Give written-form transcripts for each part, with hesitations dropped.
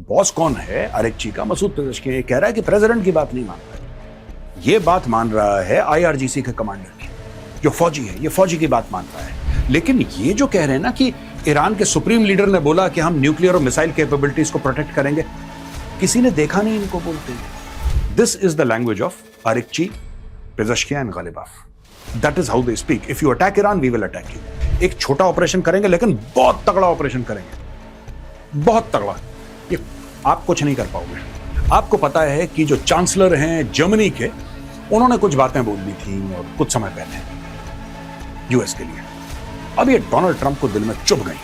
Boss कौन है? आरएचजी का मसूद पेज़ेश्कियान। ये कह रहा है कि प्रेसिडेंट की बात नहीं मान रहा है। ये बात मान रहा है आईआरजीसी के कमांडर की, जो फौजी है, ये फौजी की बात मान रहा है। लेकिन ये जो कह रहे हैं ना कि ईरान के सुप्रीम लीडर ने बोला कि हम न्यूक्लियर और मिसाइल कैपेबिलिटीज को प्रोटेक्ट करेंगे, किसी ने देखा नहीं इनको बोलते हैं। This is the language of Araghchi, Pezeshkian, Ghalibaf. That is how they speak. If you attack Iran, we will attack you. एक छोटा ऑपरेशन करेंगे लेकिन बहुत तगड़ा ऑपरेशन करेंगे, बहुत तगड़ा। ये आप कुछ नहीं कर पाओगे। आपको पता है कि जो चांसलर हैं जर्मनी के, उन्होंने कुछ बातें बोल दी थी और कुछ समय पहले यूएस के लिए। अब ये डोनाल्ड ट्रंप को दिल में चुभ गई।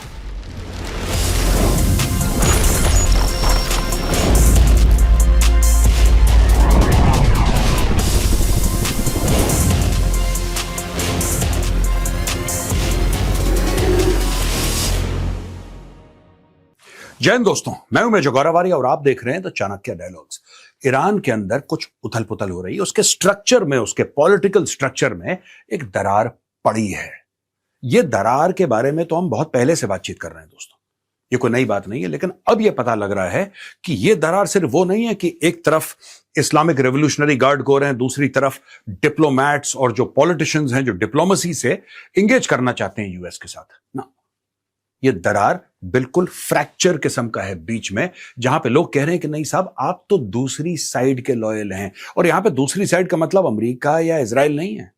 जय हिंद दोस्तों, मैं हूं मेजर गौरवारी और आप देख रहे हैं द चाणक्य डायलॉग्स। ईरान के अंदर कुछ उथल पुथल हो रही है, उसके स्ट्रक्चर में, उसके पॉलिटिकल स्ट्रक्चर में एक दरार पड़ी है। ये दरार के बारे में तो हम बहुत पहले से बातचीत कर रहे हैं दोस्तों, ये कोई नई बात नहीं है। लेकिन अब ये पता लग रहा है कि ये दरार सिर्फ वो नहीं है कि एक तरफ इस्लामिक रेवोल्यूशनरी गार्ड को रहे हैं, दूसरी तरफ डिप्लोमैट्स और जो पॉलिटिशियंस हैं जो डिप्लोमेसी से इंगेज करना चाहते हैं यूएस के साथ ना। ये दरार बिल्कुल फ्रैक्चर किस्म का है बीच में, जहां पे लोग कह रहे हैं कि नहीं साहब, आप तो दूसरी साइड के लॉयल हैं। और यहां पे दूसरी साइड का मतलब अमेरिका या इजराइल नहीं है।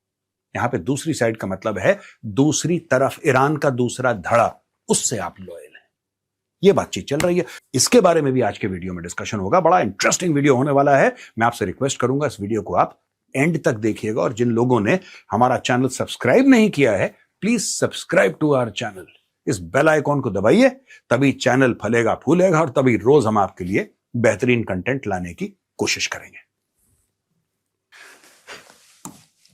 यहां पे दूसरी साइड का मतलब है दूसरी तरफ, ईरान का दूसरा धड़ा, उससे आप लॉयल हैं। ये बातचीत चल रही है। इसके बारे में भी आज के वीडियो में डिस्कशन होगा। बड़ा इंटरेस्टिंग वीडियो होने वाला है। मैं आपसे रिक्वेस्ट करूंगा इस वीडियो को आप एंड तक देखिएगा, और जिन लोगों ने हमारा चैनल सब्सक्राइब नहीं किया है, please subscribe to our channel. इस बेल आइकॉन को दबाइए, तभी चैनल फलेगा फूलेगा और तभी रोज हम आपके लिए बेहतरीन कंटेंट लाने की कोशिश करेंगे।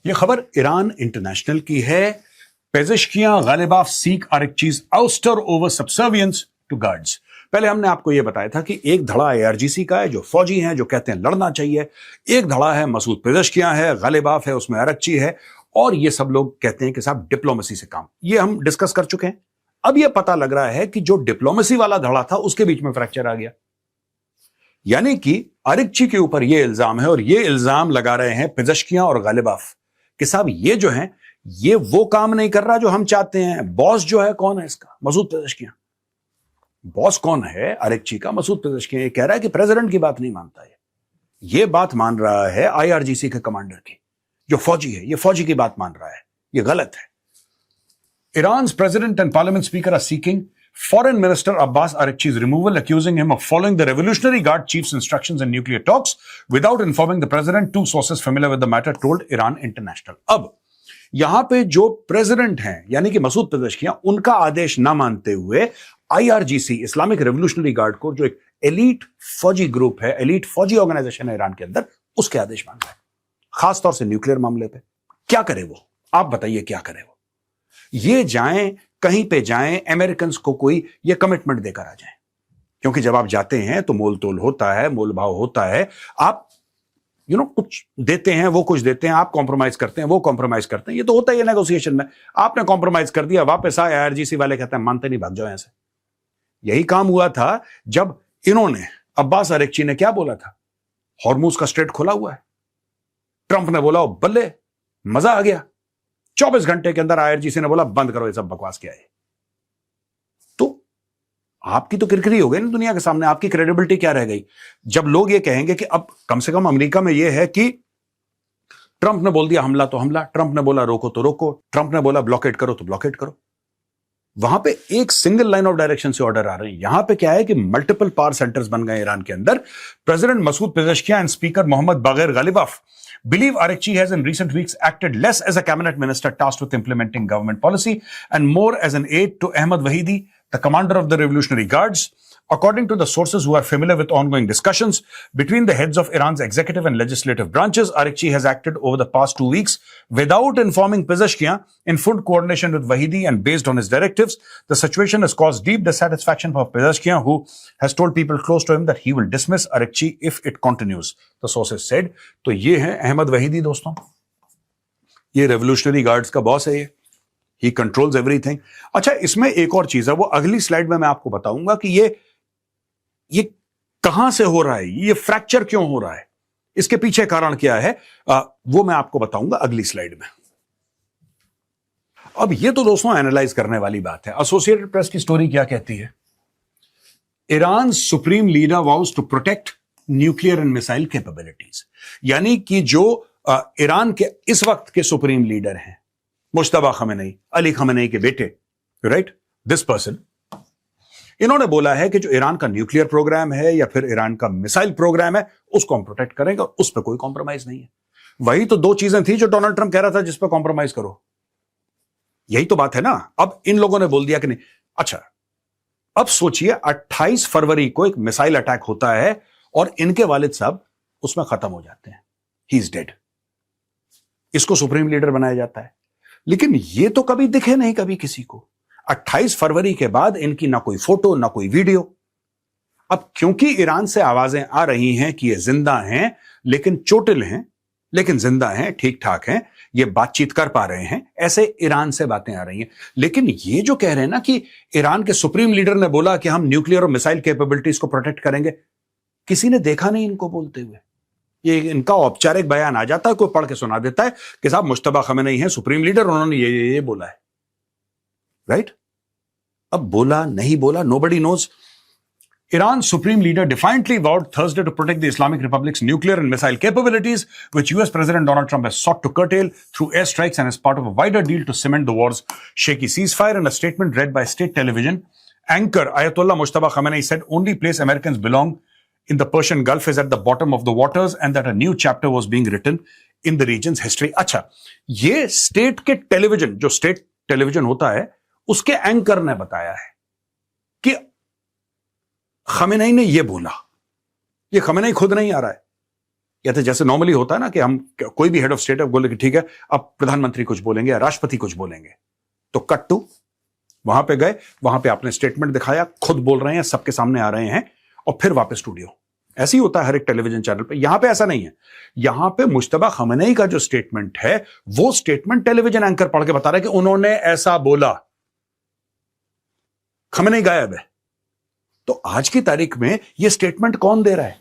यह खबर ईरान इंटरनेशनल की है। Pezeshkian, Ghalibaf seek Araghchi's ouster over subservience to guards। पहले हमने आपको यह बताया था कि एक धड़ा आईआरजीसी का है, जो फौजी हैं, जो कहते हैं लड़ना चाहिए। एक धड़ा है मसूद पेज़ेश्कियान है, गालिबाफ है, उसमें आरएचजी है, और ये सब लोग कहते हैं कि साहब डिप्लोमेसी से काम। ये हम डिस्कस कर चुके हैं। अब यह पता लग रहा है कि जो डिप्लोमेसी वाला धड़ा था, उसके बीच में फ्रैक्चर आ गया। यानी कि आरएचजी के ऊपर यह इल्जाम है, और यह इल्जाम लगा रहे हैं पेज़ेश्कियान और गालिबाफ कि साहब ये जो है, ये वो काम नहीं कर रहा जो हम चाहते हैं। बॉस जो है कौन है इसका? मसूद पेज़ेश्कियान। बॉस कौन है आरएचजी का? मसूद पेज़ेश्कियान। ये कह रहा है कि प्रेसिडेंट की बात नहीं मानता है। ये बात मान रहा है आईआरजीसी के कमांडर की, जो फौजी है, ये फौजी की बात मान रहा है। ये गलत है। Iran's president and parliament speaker are seeking Foreign Minister Abbas Araghchi's removal, accusing him of following the Revolutionary Guard chief's instructions in nuclear talks without informing the president. Two sources familiar with the matter told Iran International. अब यहां पे जो president हैं, यानी कि Masood Pezeshkian, उनका आदेश ना मानते हुए आईआरजीसी, इस्लामिक रेवोल्यूशनरी गार्ड को, जो एक एलीट फौजी ग्रुप है, एलीट फौजी ऑर्गेनाइजेशन है ईरान के अंदर, उसके आदेश मान रहा है, खासतौर से न्यूक्लियर मामले पे। क्या करे वो? आप बताइए क्या करे वो? ये जाएं, कहीं पे जाएं, अमेरिकन को कोई ये कमिटमेंट देकर आ जाएं, क्योंकि जब आप जाते हैं तो मोल तोल होता है, मोल भाव होता है। आप कुछ देते हैं, वो कुछ देते हैं, आप कॉम्प्रोमाइज करते हैं, वो कॉम्प्रोमाइज करते हैं। ये तो होता ही है नेगोशिएशन में। आपने कॉम्प्रोमाइज कर दिया, वापस आए, आईआरजीसी वाले कहते हैं मानते नहीं, भाग जाओ यहां से। यही काम हुआ था जब इन्होंने, अब्बास आरएचजी ने क्या बोला था, हॉर्मुज का स्ट्रेट खुला हुआ है। ट्रंप ने बोला बल्ले, मजा आ गया। 24 घंटे के अंदर आईआरजीसी ने बोला बंद करो, ये सब बकवास क्या है। तो आपकी तो किरकिरी हो गई ना दुनिया के सामने। आपकी क्रेडिबिलिटी क्या रह गई जब लोग ये कहेंगे कि अब कम से कम अमेरिका में ये है कि ट्रंप ने बोल दिया हमला तो हमला, ट्रंप ने बोला रोको तो रोको, ट्रंप ने बोला ब्लॉकेट करो तो ब्लॉकेट करो। वहां पे एक सिंगल लाइन ऑफ डायरेक्शन से ऑर्डर आ रहे हैं। यहां पे क्या है कि मल्टीपल पावर सेंटर्स बन गए ईरान के अंदर। President Masoud Pezeshkian and speaker Mohammad Bagher Ghalibaf believe Araghchi has in recent weeks acted less as a cabinet minister tasked with implementing government policy and more as an aide to Ahmad Vahidi, the commander of the Revolutionary Guards. According to the sources who are familiar with ongoing discussions between the heads of Iran's executive and legislative branches, Araghchi has acted over the past 2 weeks without informing Pezeşkiyan in full coordination with Vahidi and based on his directives. The situation has caused deep dissatisfaction for Pezeşkiyan, who has told people close to him that he will dismiss Araghchi if it continues, the sources said. तो ये है अहमद वहीदी दोस्तों, ये revolutionary guards का boss है। ये ही controls everything. अच्छा, इसमें एक और चीज है, वो अगली स्लाइड में मैं आपको बताऊंगा कि ये कहां से हो रहा है, ये फ्रैक्चर क्यों हो रहा है, इसके पीछे कारण क्या है, वो मैं आपको बताऊंगा अगली स्लाइड में। अब ये तो दोस्तों एनालाइज करने वाली बात है। एसोसिएटेड प्रेस की स्टोरी क्या कहती है? Iran supreme leader vows to protect nuclear and missile capabilities, यानी कि जो ईरान के इस वक्त के सुप्रीम लीडर हैं मुश्तबा खमेनी, अली खमेनी के बेटे, राइट, दिस पर्सन, इन्होंने बोला है कि जो ईरान का न्यूक्लियर प्रोग्राम है या फिर ईरान का मिसाइल प्रोग्राम है उसको हम प्रोटेक्ट करेंगे और उस पर कोई कॉम्प्रोमाइज नहीं है। वही तो दो चीजें थी जो डोनाल्ड ट्रंप कह रहा था जिस पर कॉम्प्रोमाइज करो, यही तो बात है ना। अब इन लोगों ने बोल दिया कि नहीं। अच्छा, अब सोचिए 28 फरवरी को एक मिसाइल अटैक होता है और इनके वालिद साहब उसमें खत्म हो जाते हैं, ही इज डेड। इसको सुप्रीम लीडर बनाया जाता है, लेकिन ये तो कभी दिखे नहीं कभी किसी को। 28 फरवरी के बाद इनकी ना कोई फोटो ना कोई वीडियो। अब क्योंकि ईरान से आवाजें आ रही हैं कि ये जिंदा हैं लेकिन चोटिल हैं, लेकिन जिंदा हैं, ठीक ठाक हैं, ये बातचीत कर पा रहे हैं, ऐसे ईरान से बातें आ रही हैं। लेकिन ये जो कह रहे हैं ना कि ईरान के सुप्रीम लीडर ने बोला कि हम न्यूक्लियर और मिसाइल कैपेबिलिटीज को प्रोटेक्ट करेंगे, किसी ने देखा नहीं इनको बोलते हुए। ये इनका औपचारिक बयान आ जाता है, कोई पढ़ के सुना देता है कि साहब मुश्तबा खमेनी है सुप्रीम लीडर, उन्होंने ये बोला है, राइट। अब बोला नहीं बोला, nobody knows. Iran's supreme leader defiantly vowed Thursday to protect the Islamic Republic's nuclear and missile capabilities, which US President Donald Trump has sought to curtail through airstrikes and as part of a wider deal to cement the war's shaky ceasefire. In a statement read by state television, anchor Ayatollah Mujtaba Khamenei said only place Americans belong in the Persian Gulf is at the bottom of the waters and that a new chapter was being written in the region's history. अच्छा, ये state के television, जो state television होता है, उसके anchor ने बताया है कि खमेनी ने यह बोला। ये खमेनी खुद नहीं आ रहा है, या तो जैसे नॉर्मली होता है ना कि हम कोई भी हेड ऑफ स्टेट बोले कि ठीक है अब प्रधानमंत्री कुछ बोलेंगे या राष्ट्रपति कुछ बोलेंगे, तो कट टू वहां पे गए, वहां पे आपने स्टेटमेंट दिखाया, खुद बोल रहे हैं, सबके सामने आ रहे हैं और फिर वापस स्टूडियो। ऐसे ही होता है हर एक टेलीविजन चैनल पे। यहां पे ऐसा नहीं है। यहां पे मुश्तबा खमेनी का जो स्टेटमेंट है वो स्टेटमेंट टेलीविजन एंकर पढ़ के बता रहा है कि उन्होंने ऐसा बोला। खमेनी गायब है। तो आज की तारीख में यह स्टेटमेंट कौन दे रहा है?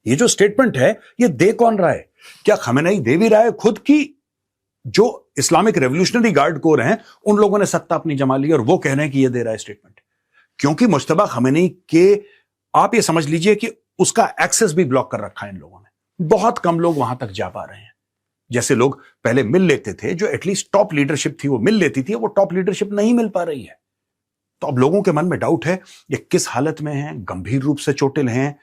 ये जो स्टेटमेंट है ये दे कौन रहा है? क्या खमेनी दे भी रहा है खुद की? जो इस्लामिक रेवोल्यूशनरी गार्ड कोर हैं उन लोगों ने सत्ता अपनी जमा ली और वो कह रहे हैं कि ये दे रहा है स्टेटमेंट। क्योंकि मुश्तबा खमेनी के, आप ये समझ लीजिए कि उसका एक्सेस भी ब्लॉक कर रखा है इन लोगों ने। बहुत कम लोग वहां तक जा पा रहे हैं। जैसे लोग पहले मिल लेते थे, जो एटलीस्ट टॉप लीडरशिप थी वो मिल लेती थी, वो टॉप लीडरशिप नहीं मिल पा रही है। तो अब लोगों के मन में डाउट है ये किस हालत में है, गंभीर रूप से चोटिल हैं,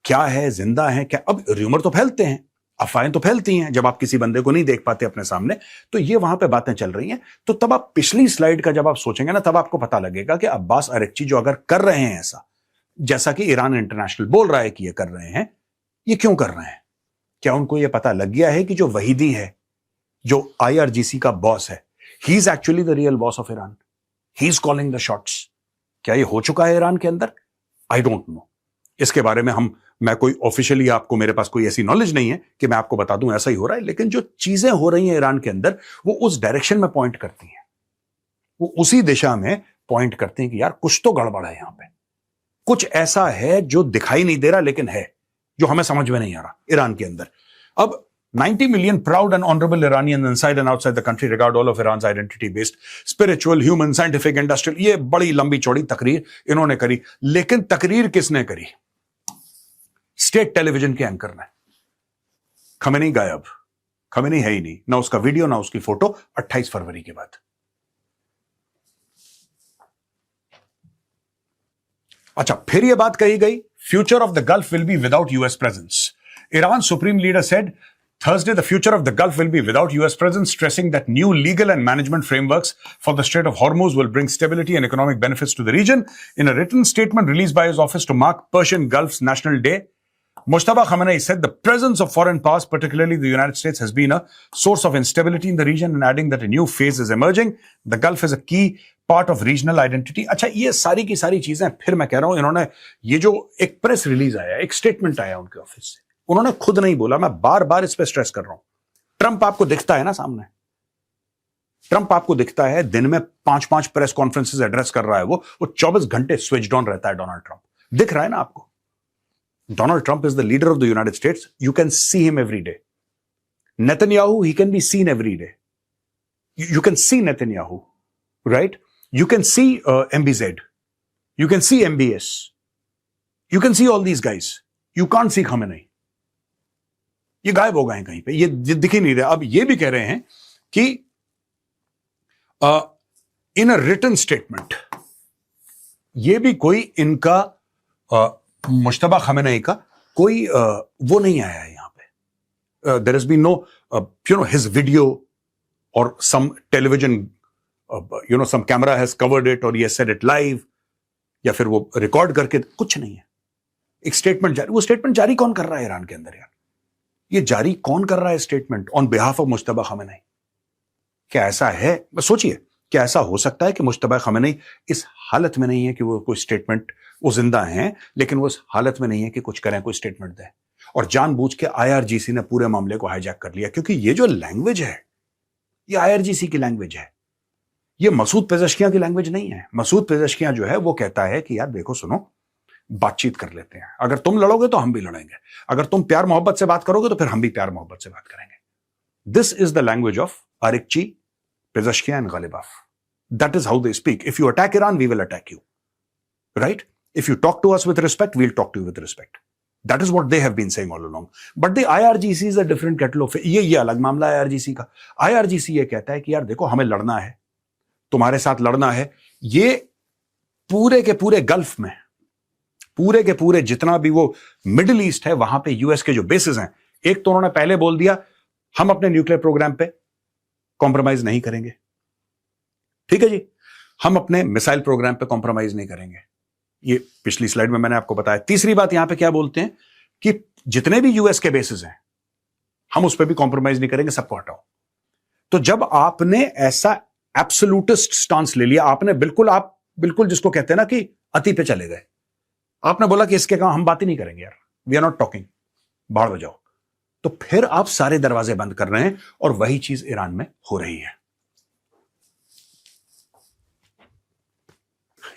क्या है, जिंदा है क्या? अब र्यूमर तो फैलते हैं, अफवाहें तो फैलती हैं जब आप किसी बंदे को नहीं देख पाते अपने सामने। तो ये वहां पे बातें चल रही हैं। तो तब आप पिछली स्लाइड का जब आप सोचेंगे ना, तब आपको पता लगेगा कि अब्बास अरेक्ची जो अगर कर रहे हैं ऐसा, जैसा कि ईरान इंटरनेशनल बोल रहा है कि ये कर रहे हैं, ये क्यों कर रहे हैं? क्या उनको ये पता लग गया है कि जो वहीदी है, जो IRGC का बॉस है, he is actually the real boss of Iran, he is calling the shots? क्या ये हो चुका है ईरान के अंदर? I don't know. इसके बारे में मैं कोई ऑफिशियली, आपको, मेरे पास कोई ऐसी नॉलेज नहीं है कि मैं आपको बता दूं ऐसा ही हो रहा है। लेकिन जो चीजें हो रही हैं ईरान के अंदर वो उस डायरेक्शन में पॉइंट करती हैं, वो उसी दिशा में पॉइंट करते हैं कि यार कुछ तो गड़बड़ है, यहां पे कुछ ऐसा है जो दिखाई नहीं दे रहा लेकिन है, जो हमें समझ में नहीं आ रहा ईरान के अंदर। अब 90 million proud and honorable Iranians inside and outside the country regard all of Iran's identity-based, spiritual, human, scientific, industrial। ये बड़ी लंबी चौड़ी तकरीर इन्होंने करी। लेकिन तकरीर किसने करी? स्टेट टेलीविजन के एंकर ने। खमेनी गायब, खमेनी है ही नहीं, ना उसका वीडियो ना उसकी फोटो 28 फरवरी के बाद। अच्छा, फिर यह बात कही गई, future of the gulf will be without US presence. Iran supreme leader said Thursday, the future of the Gulf will be without US presence, stressing that new legal and management frameworks for the Strait of Hormuz will bring stability and economic benefits to the region. In a written statement released by his office to mark Persian Gulf's National Day, Mujtaba Khamenei said the presence of foreign powers, particularly the United States, has been a source of instability in the region, and adding that a new phase is emerging. The Gulf is a key part of regional identity. अच्छा, ये सारी की सारी चीजें फिर मैं कह रहा हूं, इन्होंने ये जो एक प्रेस रिलीज आया, एक स्टेटमेंट आया उनके ऑफिस से, उन्होंने खुद नहीं बोला। मैं बार बार इस पे स्ट्रेस कर रहा हूं। ट्रंप आपको दिखता है ना सामने, ट्रंप आपको दिखता है दिन में 5-5 प्रेस कॉन्फ्रेंसेस एड्रेस कर रहा है, वो 24 घंटे स्विच्ड ऑन रहता है डोनाल्ड ट्रंप, दिख रहा है ना आपको। Donald Trump is the leader of the United States. You can see him every day. Netanyahu, he can be seen every day. You can see Netanyahu, right? You can see MBZ. You can see MBS. You can see all these guys. You can't see Khamenei. ये गायब हो गए हैं कहीं पे, ये दिख ही नहीं रहे. अब ये भी कह रहे हैं कि इन अ रिटन स्टेटमेंट, ये भी कोई इनका मुश्तबा खमेनेई का कोई वो नहीं आया है यहां पे. There has been no his video और some television some camera has covered it और ये सेड इट लाइव, या फिर वो रिकॉर्ड करके, कुछ नहीं है. एक स्टेटमेंट जारी, वो स्टेटमेंट जारी कौन कर रहा है ईरान के अंदर यार? ये जारी कौन कर रहा है statement on behalf of Mushtaba Khamenei? क्या ऐसा है, सोचिए, क्या ऐसा हो सकता है कि मुश्तबा खमेनेई इस हालत में नहीं है कि वो कोई स्टेटमेंट, वो जिंदा हैं लेकिन वो इस हालत में नहीं है कि कुछ करें, कोई स्टेटमेंट दें, और जानबूझ के आईआरजीसी ने पूरे मामले को हाईजैक कर लिया? क्योंकि ये जो लैंग्वेज है, ये आईआरजीसी की लैंग्वेज है, ये मसूद पेज़ेश्कियां की लैंग्वेज नहीं है. मसूद पेज़ेश्कियां जो है वो कहता है कि यार देखो सुनो, बातचीत कर लेते हैं, अगर तुम लड़ोगे तो हम भी लड़ेंगे, अगर तुम प्यार मोहब्बत से बात करोगे तो फिर हम भी प्यार मोहब्बत से बात करेंगे. This is the language of Araghchi, Pezeshkian and Ghalibaf. That is how they speak. If you attack Iran, we will attack you, right? If you talk to us with respect, we will talk to you with respect. That is what they have been saying all along. But the IRGC is a different kettle of, ये अलग मामला है IRGC का. IRGC ये कहता है कि यार देखो, हमें लड़ना है, तुम्हारे साथ लड़ना है. ये पूरे के पूरे गल्फ में, पूरे के पूरे जितना भी वो मिडिल ईस्ट है, वहां पे यूएस के जो बेसिस हैं, एक तो उन्होंने पहले बोल दिया हम अपने न्यूक्लियर प्रोग्राम पे कॉम्प्रोमाइज नहीं करेंगे, ठीक है जी, हम अपने मिसाइल प्रोग्राम पे कॉम्प्रोमाइज नहीं करेंगे. ये पिछली स्लाइड में मैंने आपको बताया. तीसरी बात यहां पे क्या बोलते हैं कि जितने भी यूएस के बेसिस हैं हम उस पर भी कॉम्प्रोमाइज नहीं करेंगे, सबको हटाओ. तो जब आपने ऐसा एब्सोल्यूटिस्ट स्टांस ले लिया, आपने आप बिल्कुल जिसको कहते हैं ना कि अति पे चले गए, आपने बोला कि इसके काम हम बात ही नहीं करेंगे यार, वी आर नॉट टॉकिंग, बाहर हो जाओ, तो फिर आप सारे दरवाजे बंद कर रहे हैं, और वही चीज ईरान में हो रही है.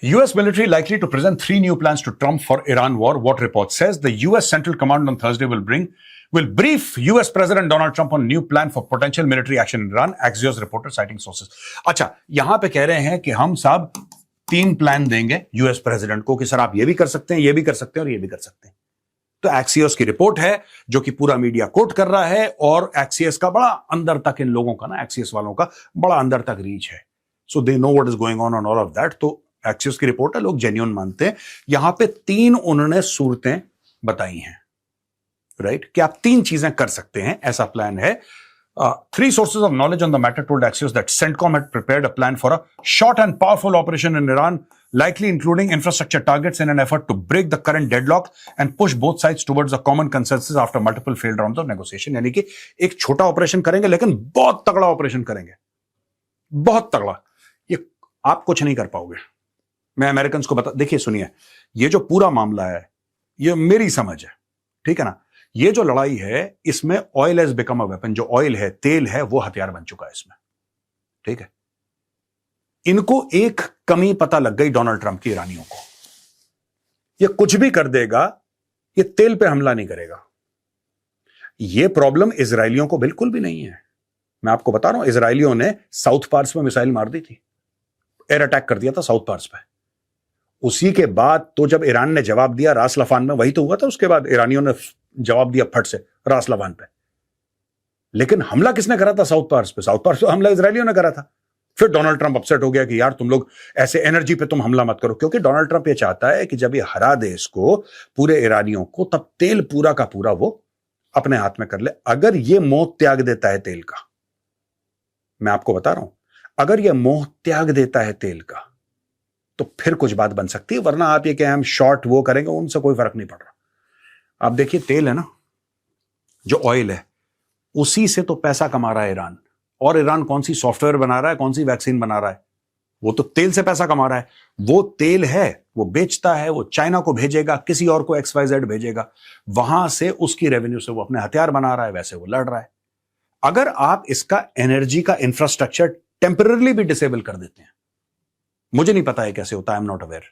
US military likely to present 3 new plans to Trump for Iran war, what report says. The US Central Command on Thursday will brief US President Donald Trump on new plan for potential military action in Iran, Axios reported citing sources. अच्छा, यहां पे कह रहे हैं कि हम साहब 3 plan देंगे यूएस प्रेसिडेंट को कि सर आप ये भी कर सकते हैं, ये भी कर सकते हैं और ये भी कर सकते हैं. तो एक्सियोस की रिपोर्ट है जो कि पूरा मीडिया कोट कर रहा है, और एक्सियोस का बड़ा अंदर तक, इन लोगों का ना, एक्सियोस वालों का बड़ा अंदर तक रीच है. So they know what is going on all of that. तो एक्सियोस की रिपोर्ट है, लोग जेन्युइन मानते हैं. यहां पे 3 उन्होंने सूरतें बताई हैं, राइट, कि आप 3 चीजें कर सकते हैं, ऐसा प्लान है. 3 sources of knowledge on the matter told Axios that CENTCOM had prepared a plan for a short and powerful operation in Iran, likely including infrastructure targets in an effort to break the current deadlock and push both sides towards a common consensus after multiple failed rounds of negotiation. यानी कि एक छोटा operation करेंगे लेकिन बहुत तगड़ा operation करेंगे, बहुत तगड़ा. ये आप कुछ नहीं कर पाओगे. मैं अमेरिकन को देखिए, सुनिए, ये जो पूरा मामला है, ये मेरी समझ है, ठीक है ना. ये जो लड़ाई है, इसमें oil has become a weapon. जो ऑयल है, तेल है, वो हथियार बन चुका है इसमें, ठीक है. इनको एक कमी पता लग गई डोनाल्ड ट्रंप की ईरानियों को, ये कुछ भी कर देगा, ये तेल पे हमला नहीं करेगा. ये प्रॉब्लम इजरायलियों को बिल्कुल भी नहीं है. मैं आपको बता रहा हूं, इजरायलियों ने साउथ पार्स में मिसाइल मार दी थी, एयर अटैक कर दिया था साउथ पार्स पे. उसी के बाद तो जब ईरान ने जवाब दिया रास लफान में, वही तो हुआ था. उसके बाद ईरानियों ने जवाब दिया फट से रास लफान पे. लेकिन हमला किसने करा था साउथ पार्स पे? साउथ पार्स पे हमला इजरायलियों ने करा था. फिर डोनाल्ड ट्रंप अपसेट हो गया कि यार तुम लोग ऐसे एनर्जी पे तुम हमला मत करो, क्योंकि डोनाल्ड ट्रंप ये चाहता है कि जब ये हरा दे इसको, पूरे ईरानियों को, तब तेल पूरा का पूरा वो अपने हाथ में कर ले. अगर ये मोह त्याग देता है तेल का, मैं आपको बता रहा हूं, अगर ये मोह त्याग देता है तेल का, तो फिर कुछ बात बन सकती है. वरना आप ये कहें हम शॉर्ट वो करेंगे, उनसे कोई फर्क नहीं पड़ रहा. आप देखिए, तेल है ना, जो ऑयल है, उसी से तो पैसा कमा रहा है ईरान. और ईरान कौन सी सॉफ्टवेयर बना रहा है, कौन सी वैक्सीन बना रहा है? वो तो तेल से पैसा कमा रहा है. वो तेल है, वो बेचता है, वो चाइना को भेजेगा, किसी और को XYZ भेजेगा, वहां से उसकी रेवेन्यू से वो अपने हथियार बना रहा है, वैसे वो लड़ रहा है. अगर आप इसका एनर्जी का इंफ्रास्ट्रक्चर टेम्पररी भी डिसेबल कर देते हैं, मुझे नहीं पता है कैसे होता है, आई एम नॉट अवेयर.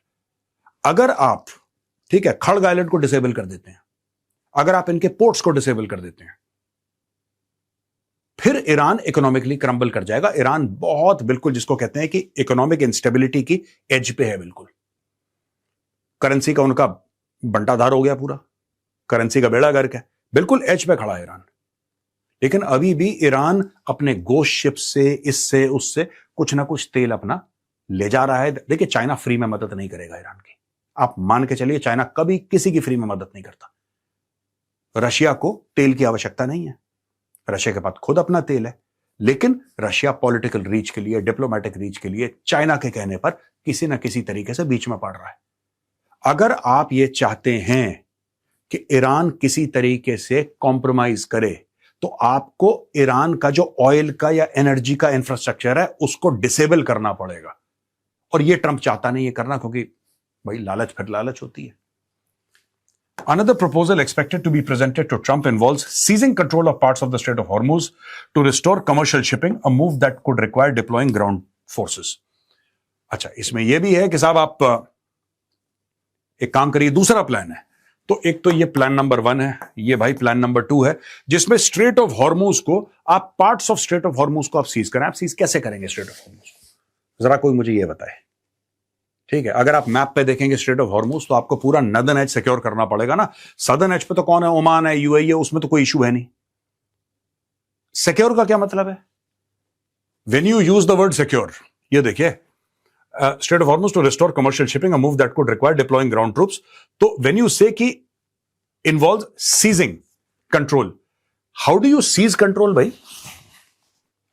अगर आप, ठीक है, खड़ग आइलैंड को डिसेबल कर देते हैं, अगर आप इनके पोर्ट्स को डिसेबल कर देते हैं, फिर ईरान इकोनॉमिकली क्रम्बल कर जाएगा। ईरान बहुत बिल्कुल जिसको कहते हैं कि इकोनॉमिक इंस्टेबिलिटी की एज पे है, बिल्कुल करेंसी का उनका बंटाधार हो गया, पूरा करेंसी का बेड़ा गर्क है, बिल्कुल एज पे खड़ा है ईरान। लेकिन अभी भी ईरान अपने गोश्त शिप से, इससे उससे कुछ ना कुछ तेल अपना ले जा रहा है। देखिए, चाइना फ्री में मदद नहीं करेगा ईरान की, आप मान के चलिए, चाइना कभी किसी की फ्री में मदद नहीं करता। रशिया को तेल की आवश्यकता नहीं है, रशिया के पास खुद अपना तेल है, लेकिन रशिया पॉलिटिकल रीच के लिए, डिप्लोमेटिक रीच के लिए चाइना के कहने पर किसी ना किसी तरीके से बीच में पड़ रहा है। अगर आप ये चाहते हैं कि ईरान किसी तरीके से कॉम्प्रोमाइज करे, तो आपको ईरान का जो ऑयल का या एनर्जी का इंफ्रास्ट्रक्चर है उसको डिसेबल करना पड़ेगा। और ये ट्रंप चाहता नहीं है करना, क्योंकि भाई लालच फिर लालच होती है। Another proposal expected to be presented to Trump involves seizing control of parts of the Strait of Hormuz to restore commercial shipping, a move that could require deploying ground forces. अच्छा, इसमें यह भी है कि साहब आप एक काम करिए, दूसरा प्लान है। तो एक तो ये प्लान नंबर 1 है, ये भाई प्लान नंबर 2 है, जिसमें स्ट्रेट ऑफ हॉर्मूज को आप, parts of straight of Hormuz को आप सीज करें। आप सीज कैसे करेंगे स्ट्रेट ऑफ हॉर्मूज, जरा कोई मुझे ये बताए। ठीक है, अगर आप मैप पे देखेंगे स्ट्रेट ऑफ हॉर्मूज, तो आपको पूरा नदर्न एज सिक्योर करना पड़ेगा ना। सदर्न एज पे तो कौन है, ओमान है, यूएई है, उसमें तो कोई इशू है नहीं। सिक्योर का क्या मतलब है? When you use the word secure, ये देखिए, strait of Hormuz to restore commercial shipping, a move that could require deploying ground troops. तो व्हेन यू से कि involve seizing control, how do you seize control भाई?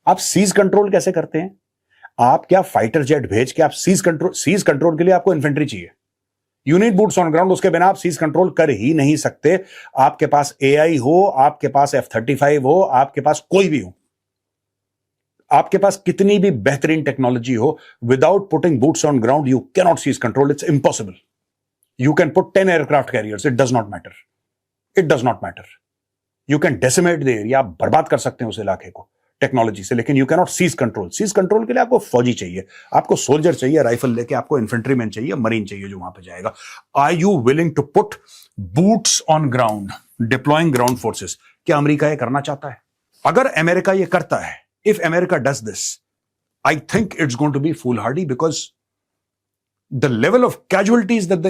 आप seize control कैसे करते हैं? आप क्या फाइटर जेट भेज के आप सीज कंट्रोल के लिए आपको इन्फेंट्री चाहिए, you need boots on ground. उसके बिना आप सीज कंट्रोल कर ही नहीं सकते। आपके पास एआई हो, आपके पास F-35 हो, आपके पास कोई भी हो, आपके पास कितनी भी बेहतरीन टेक्नोलॉजी हो, without putting boots on ground you cannot seize control, it's impossible. You can put 10 aircraft carriers, it does not matter, it does not matter. You can decimate the area, आप बर्बाद कर सकते हैं उस इलाके को technology से, लेकिन you cannot seize control. Seize control के लिए आपको फौजी चाहिए, आपको सोल्जर चाहिए राइफल लेके, आपको इन्फेंट्रीमैन चाहिए, मरीन चाहिए जो वहां पे जाएगा। Are you willing to put boots on ground, deploying ground forces? क्या अमेरिका ये करना चाहता है? अगर अमेरिका ये करता है, if America does this, I think it's going to be foolhardy, because the level of casualties that the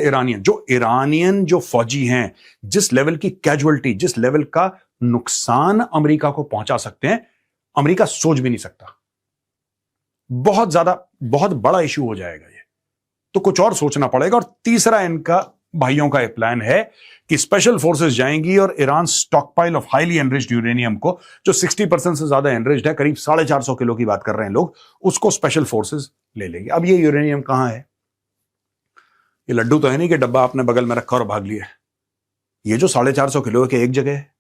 Iranian जो फौजी हैं, जिस लेवल की कैजुअलिटी, जिस लेवल का नुकसान अमेरिका को पहुंचा सकते हैं, अमेरिका सोच भी नहीं सकता। बहुत ज्यादा, बहुत बड़ा इश्यू हो जाएगा ये, तो कुछ और सोचना पड़ेगा। और तीसरा इनका भाइयों का एक प्लान है कि स्पेशल फोर्सेस जाएंगी और Iran stockpile of highly enriched uranium को, जो 60% से ज्यादा एनरिच्ड है, करीब 450 किलो की बात कर रहे हैं लोग, उसको स्पेशल फोर्सेस ले लेंगे। अब ये यूरेनियम कहां है? ये लड्डू तो है नहीं कि डब्बा आपने बगल में रखा और भाग लिया। ये जो 450 किलो के एक जगह है,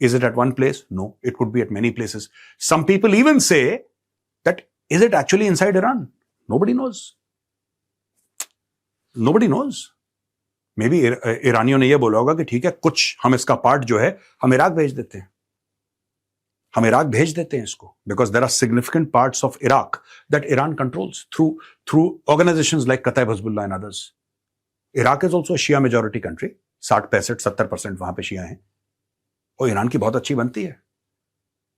is it at one place? No, it could be at many places. Some people even say that is it actually inside Iran? Nobody knows. Nobody knows. Maybe ईरानियों ने ये बोला होगा कि ठीक है, कुछ हम इसका पार्ट जो है हम इराक भेज देते हैं, हम इराक भेज देते हैं इसको, because there are significant parts of Iraq that Iran controls through organizations like Kataib Hezbollah and others. Iraq is also a Shia majority country. 60-65-70% वहां पे शिया हैं, और ईरान की बहुत अच्छी बनती है।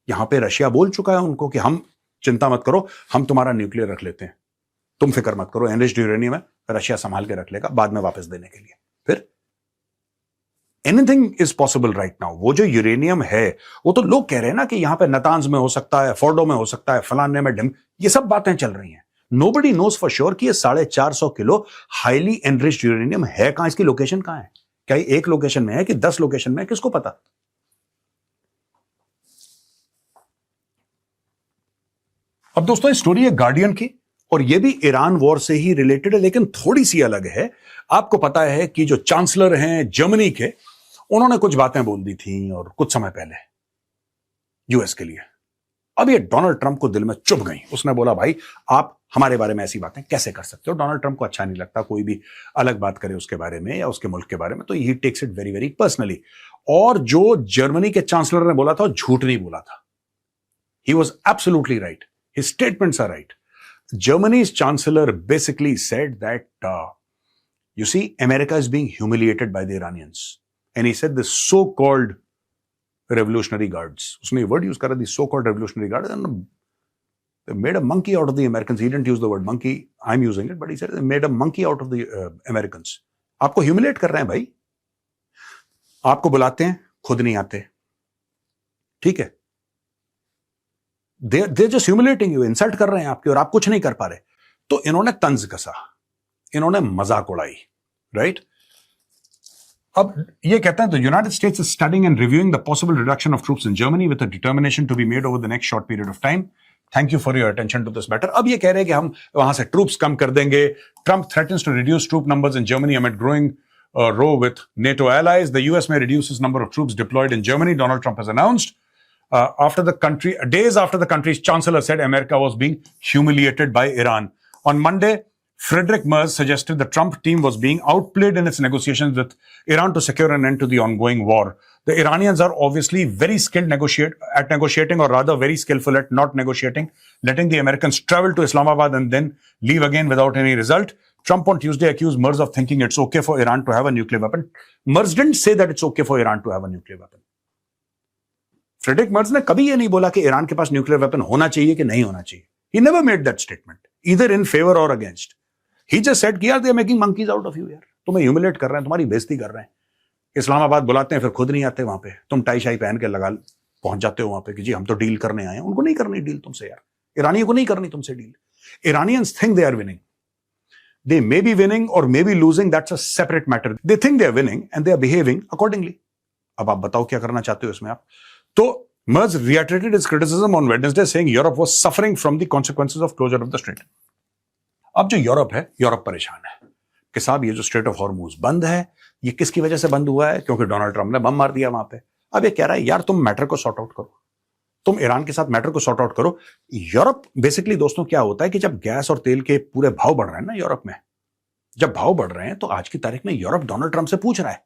यहां पे रशिया बोल चुका है उनको कि हम, चिंता मत करो, हम तुम्हारा न्यूक्लियर रख लेते हैं, तुम फिक्र मत करो, एनरिच्ड यूरेनियम है, रशिया संभाल के रख लेगा बाद में वापस देने के लिए। फिर anything is possible right now. वो जो यूरेनियम है, वो तो लोग कह रहे हैं ना कि यहां पे नतांज में हो सकता है, फोर्डो में हो सकता है, फलाने में डिम, ये सब बातें चल रही हैं। नोबडी नोज फॉर श्योर कि ये 450 किलो हाईली एनरिच्ड यूरेनियम है कहां, इसकी लोकेशन कहां है, क्या ये एक लोकेशन में है कि 10 लोकेशन में है, किसको पता। अब दोस्तों, इस स्टोरी है गार्डियन की, और यह भी ईरान वॉर से ही रिलेटेड है, लेकिन थोड़ी सी अलग है। आपको पता है कि जो चांसलर हैं जर्मनी के, उन्होंने कुछ बातें बोल दी थी और कुछ समय पहले यूएस के लिए। अब ये डोनाल्ड ट्रंप को दिल में चुभ गई। उसने बोला, भाई आप हमारे बारे में ऐसी बातें कैसे कर सकते हो? डोनाल्ड ट्रंप को अच्छा नहीं लगता कोई भी अलग बात करे उसके बारे में या उसके मुल्क के बारे में, तो he takes it very very personally. और जो जर्मनी के चांसलर ने बोला था, झूठ नहीं बोला था। He was absolutely right, his statements are right. Germany's chancellor basically said that, you see, America is being humiliated by the Iranians. And he said the so called revolutionary guards. उसने word use करा, the so called revolutionary guards, and they made a monkey out of the Americans. He didn't use the word monkey. I'm using it, but he said they made a monkey out of the Americans. आपको humiliate कर रहे हैं भाई, आपको बुलाते हैं, खुद नहीं आते, ठीक है? They're just humiliating you, insult कर रहे हैं आपके, और आप कुछ नहीं कर पा रहे. तो इन्होंने तंज कसा, इन्होंने मजाक उड़ाई, राइट? अब ये कहते हैं the United States is studying and reviewing the possible reduction of troops in Germany with a determination to be made over the next short period of time. Thank you for your attention to this matter. अब ये कह रहे हैं कि हम वहां से troops कम कर देंगे. Trump threatens to reduce troop numbers in Germany amid growing row with NATO allies. The US may reduce its number of troops deployed in Germany, Donald Trump has announced. Days after the country's chancellor said America was being humiliated by Iran. On Monday, Friedrich Merz suggested the Trump team was being outplayed in its negotiations with Iran to secure an end to the ongoing war. The Iranians are obviously very skilled at negotiating, or rather very skillful at not negotiating, letting the Americans travel to Islamabad and then leave again without any result. Trump on Tuesday accused Merz of thinking it's okay for Iran to have a nuclear weapon. Merz didn't say that it's okay for Iran to have a nuclear weapon. Friedrich Merz ने कभी ये नहीं बोला कि Iran के पास nuclear weapon होना चाहिए कि नहीं होना चाहिए. He never made that statement, either in favor or against. He just said कि यार they are making monkeys out of you यार. तुम्हें ह्यूमिलेट कर रहे हैं, तुम्हारी बेइज्जती कर रहे हैं. इस्लामाबाद बुलाते हैं, फिर खुद नहीं आते वहां पे. तुम टाई शाई पहन के लगा पहुंच जाते हो वहां पे कि जी हम तो डील करने आए हैं. उनको नहीं करनी डील तुमसे यार. ईरानियों को नहीं करनी तुमसे deal. Iranians think they are winning. They may be winning or may be losing. That's a separate matter. They think they are winning and they are behaving accordingly. अब आप बताओ क्या करना चाहते हो इसमें आप. तो Merz reiterated his criticism on Wednesday, saying Europe was suffering from the consequences of closure of the strait. अब जो यूरोप है, यूरोप परेशान है कि साहब ये जो स्ट्रेट ऑफ हॉर्मुज बंद है, ये किसकी वजह से बंद हुआ है? क्योंकि डोनाल्ड ट्रंप ने बम मार दिया वहां पे. अब ये कह रहा है यार तुम मैटर को सॉर्ट आउट करो, तुम ईरान के साथ मैटर को सॉर्ट आउट करो. यूरोप बेसिकली दोस्तों क्या होता है कि जब गैस और तेल के पूरे भाव बढ़ रहे हैं ना यूरोप में, जब भाव बढ़ रहे हैं तो आज की तारीख में यूरोप डोनाल्ड ट्रंप से पूछ रहा है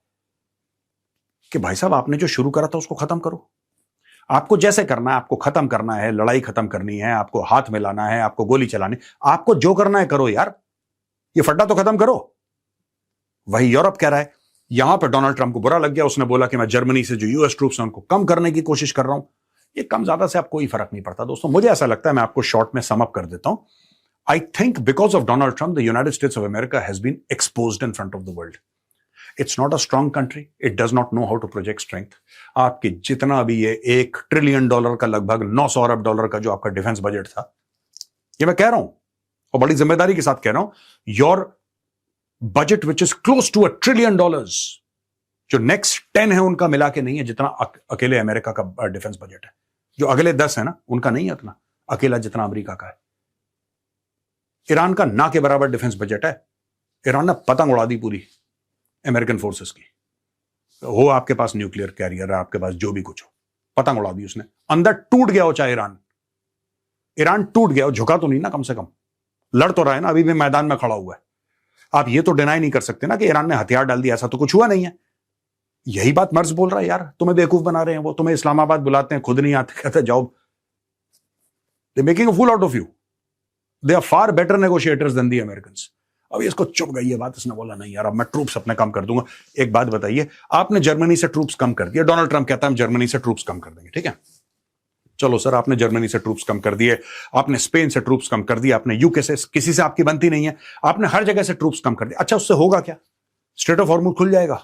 कि भाई साहब आपने जो शुरू करा था उसको खत्म करो. आपको जैसे करना है, आपको खत्म करना है, लड़ाई खत्म करनी है, आपको हाथ मिलाना है, आपको गोली चलानी, आपको जो करना है करो यार, ये फड्डा तो खत्म करो. वही यूरोप कह रहा है. यहां पर डोनाल्ड ट्रंप को बुरा लग गया. उसने बोला कि मैं जर्मनी से जो यूएस ट्रूप्स हैं उनको कम करने की कोशिश कर रहा हूं. ये कम ज्यादा से आप कोई फर्क नहीं पड़ता दोस्तों. मुझे ऐसा लगता है, मैं आपको शॉर्ट में सम अप कर देता हूं. I think because of Donald Trump, the United States of America has been exposed in front of the world. It's not a strong country. It does not know how to project strength. आपकी जितना भी ये $1 trillion का लगभग 900 अरब dollar का जो आपका defence budget था, ये मैं कह रहा हूं और बड़ी जिम्मेदारी के साथ कह रहा हूं, your budget which is close to $1 trillion, जो नेक्स्ट 10 है उनका मिला के नहीं है जितना अकेले अमेरिका का डिफेंस बजट है. जो अगले 10 है ना उनका नहीं है उतना, अकेला जितना अमेरिका का है. ईरान का ना के बराबर डिफेंस बजट है. ईरान ने पतंग उड़ा दी पूरी अमेरिकन फोर्सेस की. हो आपके पास न्यूक्लियर कैरियर है, आपके पास जो भी कुछ हो, पतंग उड़ा दी उसने. अंदर टूट गया हो चाहे ईरान टूट गया हो, झुका तो नहीं ना, कम से कम लड़ तो रहा है ना, अभी भी मैदान में खड़ा हुआ है. आप ये तो डिनाई नहीं कर सकते ना कि ईरान ने हथियार डाल दिया. ऐसा तो कुछ हुआ नहीं है. यही बात मर्ज बोल रहा है यार. तुम्हें बेवकूफ बना रहे हैं वो. तुम्हें इस्लामाबाद बुलाते हैं, खुद नहीं आते, कहते जाओ. They making a fool out of you. They are far better negotiators than the Americans. अब इसको चुप गई ये बात. इसने बोला नहीं यार अब मैं ट्रूप्स अपने कम कर दूंगा. एक बात बताइए, आपने जर्मनी से ट्रूप्स कम कर दिए. डोनाल्ड ट्रंप कहता है हम जर्मनी से ट्रूप्स कम कर देंगे. ठीक है, चलो सर, आपने जर्मनी से ट्रूप्स कम कर दिए, आपने स्पेन से ट्रूप्स कम कर दिए, आपने यूके से, किसी से आपकी बनती नहीं है, आपने हर जगह से ट्रूप्स कम कर दिया. अच्छा, उससे होगा क्या? स्ट्रेट ऑफ हॉर्मुज खुल जाएगा?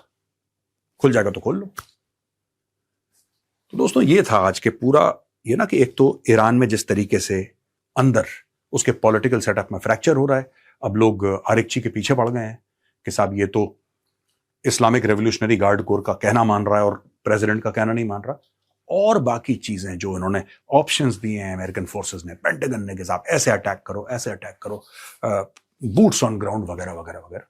खुल जाएगा तो खोल लो. तो दोस्तों ये था आज के पूरा ये ना कि एक तो ईरान में जिस तरीके से अंदर उसके पॉलिटिकल सेटअप में फ्रैक्चर हो रहा है. अब लोग आरिकची के पीछे पड़ गए हैं कि साहब ये तो इस्लामिक रेवोल्यूशनरी गार्ड कोर का कहना मान रहा है और प्रेसिडेंट का कहना नहीं मान रहा. और बाकी चीजें जो इन्होंने ऑप्शंस दिए हैं अमेरिकन फोर्सेस ने, पेंटागन ने, कि साहब ऐसे अटैक करो, ऐसे अटैक करो, बूट्स ऑन ग्राउंड वगैरह वगैरह वगैरह.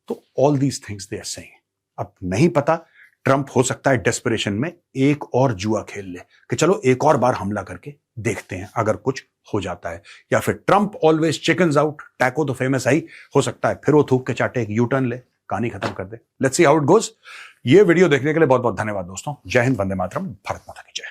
तो all these things they are saying. अब नहीं पता, ट्रंप हो सकता है डेस्परेशन में एक और जुआ खेल ले कि चलो एक और बार हमला करके देखते हैं अगर कुछ हो जाता है. या फिर Trump always chickens out, taco तो फेमस आई, हो सकता है फिर वो थूक के चाटे, एक यू टर्न ले, कहानी खत्म कर दे. Let's see how it goes. ये वीडियो देखने के लिए बहुत बहुत धन्यवाद दोस्तों. जय हिंद, वंदे मातरम, भारत माता की जय.